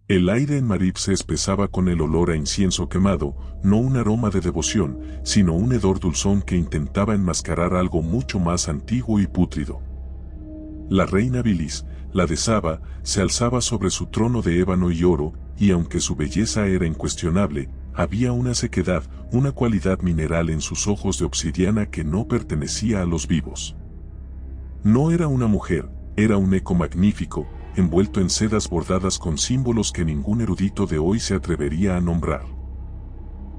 El aire en Marib se espesaba con el olor a incienso quemado, no un aroma de devoción, sino un hedor dulzón que intentaba enmascarar algo mucho más antiguo y pútrido. La reina Bilis, la de Saba, se alzaba sobre su trono de ébano y oro, y aunque su belleza era incuestionable, había una sequedad, una cualidad mineral en sus ojos de obsidiana que no pertenecía a los vivos. No era una mujer, era un eco magnífico, envuelto en sedas bordadas con símbolos que ningún erudito de hoy se atrevería a nombrar.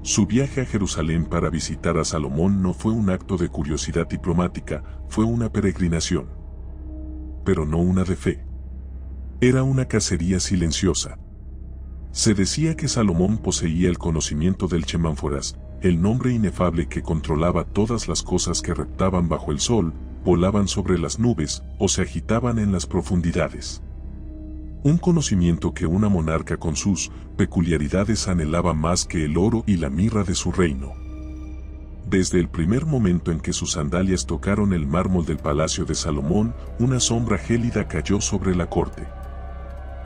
Su viaje a Jerusalén para visitar a Salomón no fue un acto de curiosidad diplomática, fue una peregrinación. Pero no una de fe. Era una cacería silenciosa. Se decía que Salomón poseía el conocimiento del Chemánforas, el nombre inefable que controlaba todas las cosas que reptaban bajo el sol, volaban sobre las nubes o se agitaban en las profundidades. Un conocimiento que una monarca con sus peculiaridades anhelaba más que el oro y la mirra de su reino. Desde el primer momento en que sus sandalias tocaron el mármol del palacio de Salomón, una sombra gélida cayó sobre la corte.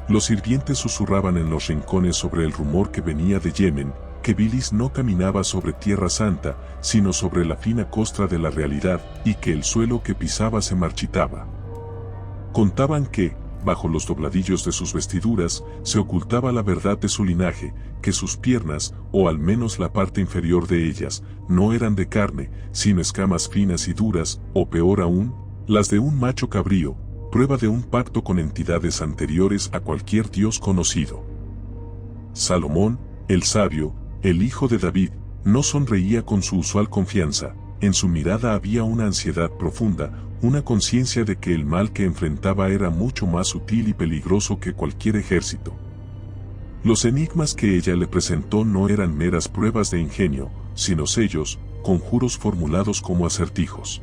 Los sirvientes susurraban en los rincones sobre el rumor que venía de Yemen, que Bilis no caminaba sobre tierra santa, sino sobre la fina costra de la realidad, y que el suelo que pisaba se marchitaba. Contaban que, bajo los dobladillos de sus vestiduras, se ocultaba la verdad de su linaje, que sus piernas, o al menos la parte inferior de ellas, no eran de carne, sino escamas finas y duras, o peor aún, las de un macho cabrío, prueba de un pacto con entidades anteriores a cualquier dios conocido. Salomón, el sabio, el hijo de David, no sonreía con su usual confianza, en su mirada había una ansiedad profunda, una conciencia de que el mal que enfrentaba era mucho más sutil y peligroso que cualquier ejército. Los enigmas que ella le presentó no eran meras pruebas de ingenio, sino sellos, conjuros formulados como acertijos.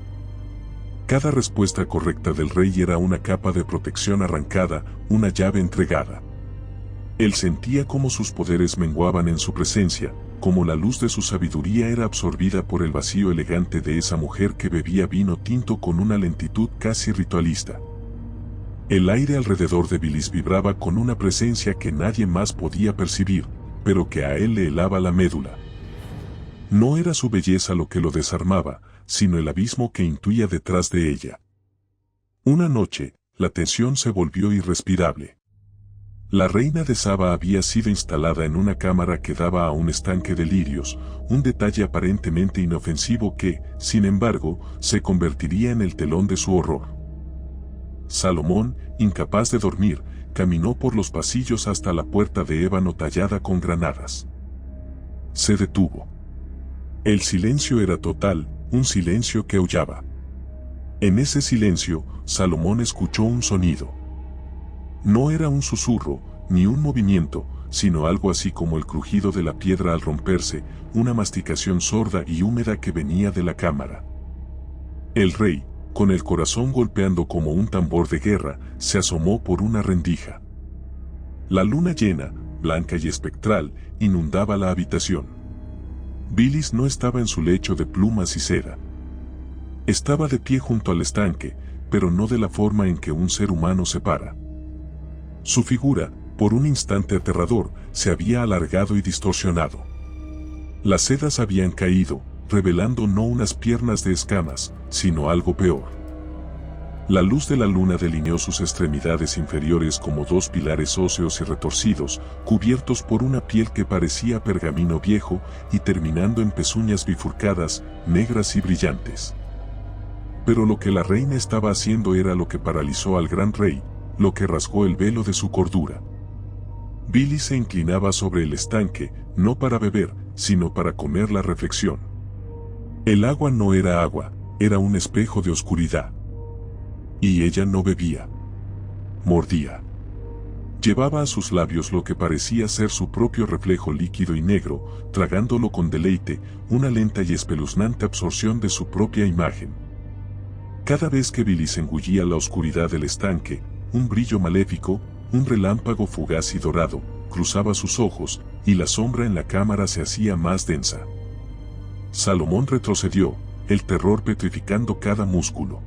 Cada respuesta correcta del rey era una capa de protección arrancada, una llave entregada. Él sentía cómo sus poderes menguaban en su presencia, como la luz de su sabiduría era absorbida por el vacío elegante de esa mujer que bebía vino tinto con una lentitud casi ritualista. El aire alrededor de Bilis vibraba con una presencia que nadie más podía percibir, pero que a él le helaba la médula. No era su belleza lo que lo desarmaba, sino el abismo que intuía detrás de ella. Una noche, la tensión se volvió irrespirable. La reina de Saba había sido instalada en una cámara que daba a un estanque de lirios, un detalle aparentemente inofensivo que, sin embargo, se convertiría en el telón de su horror. Salomón, incapaz de dormir, caminó por los pasillos hasta la puerta de ébano tallada con granadas. Se detuvo. El silencio era total, un silencio que aullaba. En ese silencio, Salomón escuchó un sonido. No era un susurro, ni un movimiento, sino algo así como el crujido de la piedra al romperse, una masticación sorda y húmeda que venía de la cámara. El rey, con el corazón golpeando como un tambor de guerra, se asomó por una rendija. La luna llena, blanca y espectral, inundaba la habitación. Bilis no estaba en su lecho de plumas y seda. Estaba de pie junto al estanque, pero no de la forma en que un ser humano se para. Su figura, por un instante aterrador, se había alargado y distorsionado. Las sedas habían caído, revelando no unas piernas de escamas, sino algo peor. La luz de la luna delineó sus extremidades inferiores como dos pilares óseos y retorcidos, cubiertos por una piel que parecía pergamino viejo y terminando en pezuñas bifurcadas, negras y brillantes. Pero lo que la reina estaba haciendo era lo que paralizó al gran rey, lo que rasgó el velo de su cordura. Bilis se inclinaba sobre el estanque, no para beber, sino para comer la reflexión. El agua no era agua, era un espejo de oscuridad. Y ella no bebía. Mordía. Llevaba a sus labios lo que parecía ser su propio reflejo líquido y negro, tragándolo con deleite, una lenta y espeluznante absorción de su propia imagen. Cada vez que Bilis engullía la oscuridad del estanque, un brillo maléfico, un relámpago fugaz y dorado, cruzaba sus ojos, y la sombra en la cámara se hacía más densa. Salomón retrocedió, el terror petrificando cada músculo.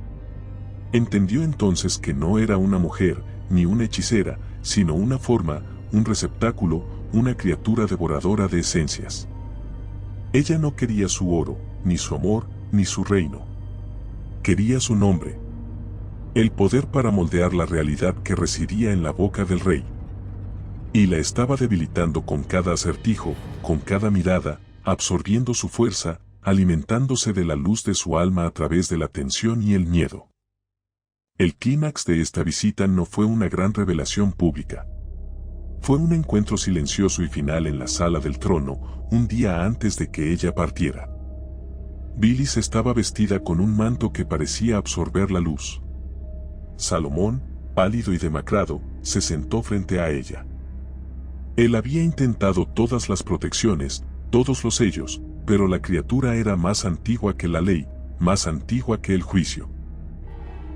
Entendió entonces que no era una mujer, ni una hechicera, sino una forma, un receptáculo, una criatura devoradora de esencias. Ella no quería su oro, ni su amor, ni su reino. Quería su nombre. El poder para moldear la realidad que residía en la boca del rey. Y la estaba debilitando con cada acertijo, con cada mirada, absorbiendo su fuerza, alimentándose de la luz de su alma a través de la tensión y el miedo. El clímax de esta visita no fue una gran revelación pública. Fue un encuentro silencioso y final en la sala del trono, un día antes de que ella partiera. Bilis estaba vestida con un manto que parecía absorber la luz. Salomón, pálido y demacrado, se sentó frente a ella. Él había intentado todas las protecciones, todos los sellos, pero la criatura era más antigua que la ley, más antigua que el juicio.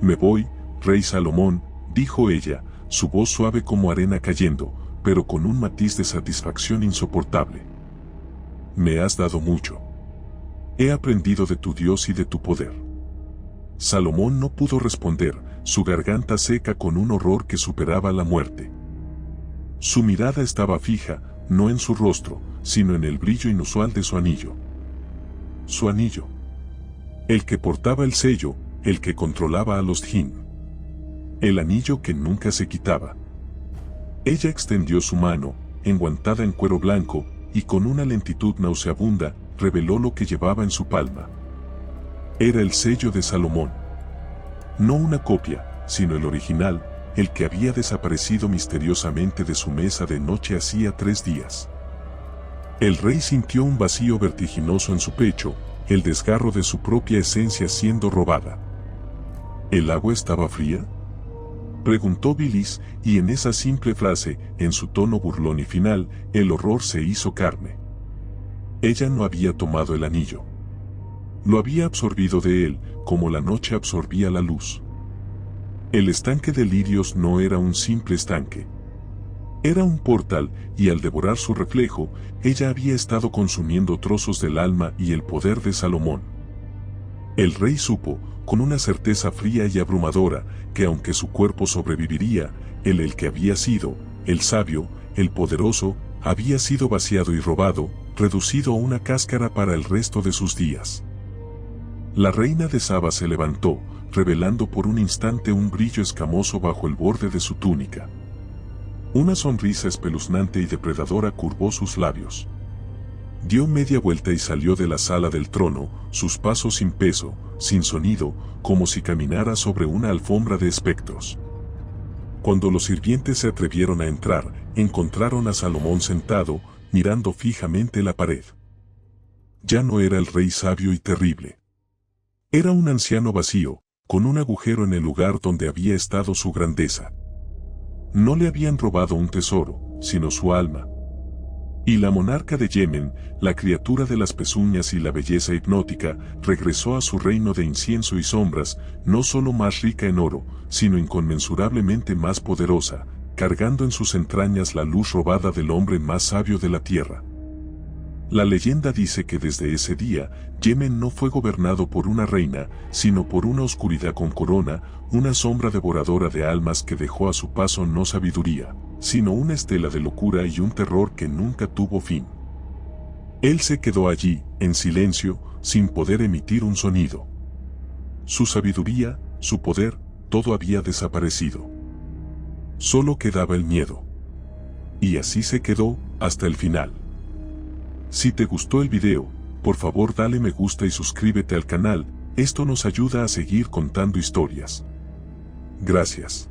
«Me voy, rey Salomón», dijo ella, su voz suave como arena cayendo, pero con un matiz de satisfacción insoportable. «Me has dado mucho. He aprendido de tu Dios y de tu poder». Salomón no pudo responder, su garganta seca con un horror que superaba la muerte. Su mirada estaba fija, no en su rostro, sino en el brillo inusual de su anillo. Su anillo. El que portaba el sello, el que controlaba a los Jinn. El anillo que nunca se quitaba. Ella extendió su mano, enguantada en cuero blanco, y con una lentitud nauseabunda, reveló lo que llevaba en su palma. Era el sello de Salomón. No una copia, sino el original, el que había desaparecido misteriosamente de su mesa de noche hacía 3 días. El rey sintió un vacío vertiginoso en su pecho, el desgarro de su propia esencia siendo robada. ¿El agua estaba fría?, preguntó Bilis, y en esa simple frase, en su tono burlón y final, el horror se hizo carne. Ella no había tomado el anillo. Lo había absorbido de él, como la noche absorbía la luz. El estanque de lirios no era un simple estanque. Era un portal, y al devorar su reflejo, ella había estado consumiendo trozos del alma y el poder de Salomón. El rey supo, con una certeza fría y abrumadora, que aunque su cuerpo sobreviviría, el que había sido, el sabio, el poderoso, había sido vaciado y robado, reducido a una cáscara para el resto de sus días. La reina de Saba se levantó, revelando por un instante un brillo escamoso bajo el borde de su túnica. Una sonrisa espeluznante y depredadora curvó sus labios. Dio media vuelta y salió de la sala del trono, sus pasos sin peso, sin sonido, como si caminara sobre una alfombra de espectros. Cuando los sirvientes se atrevieron a entrar, encontraron a Salomón sentado, mirando fijamente la pared. Ya no era el rey sabio y terrible. Era un anciano vacío, con un agujero en el lugar donde había estado su grandeza. No le habían robado un tesoro, sino su alma. Y la monarca de Yemen, la criatura de las pezuñas y la belleza hipnótica, regresó a su reino de incienso y sombras, no solo más rica en oro, sino inconmensurablemente más poderosa, cargando en sus entrañas la luz robada del hombre más sabio de la tierra. La leyenda dice que desde ese día, Yemen no fue gobernado por una reina, sino por una oscuridad con corona, una sombra devoradora de almas que dejó a su paso no sabiduría, sino una estela de locura y un terror que nunca tuvo fin. Él se quedó allí, en silencio, sin poder emitir un sonido. Su sabiduría, su poder, todo había desaparecido. Solo quedaba el miedo. Y así se quedó, hasta el final. Si te gustó el video, por favor dale me gusta y suscríbete al canal, esto nos ayuda a seguir contando historias. Gracias.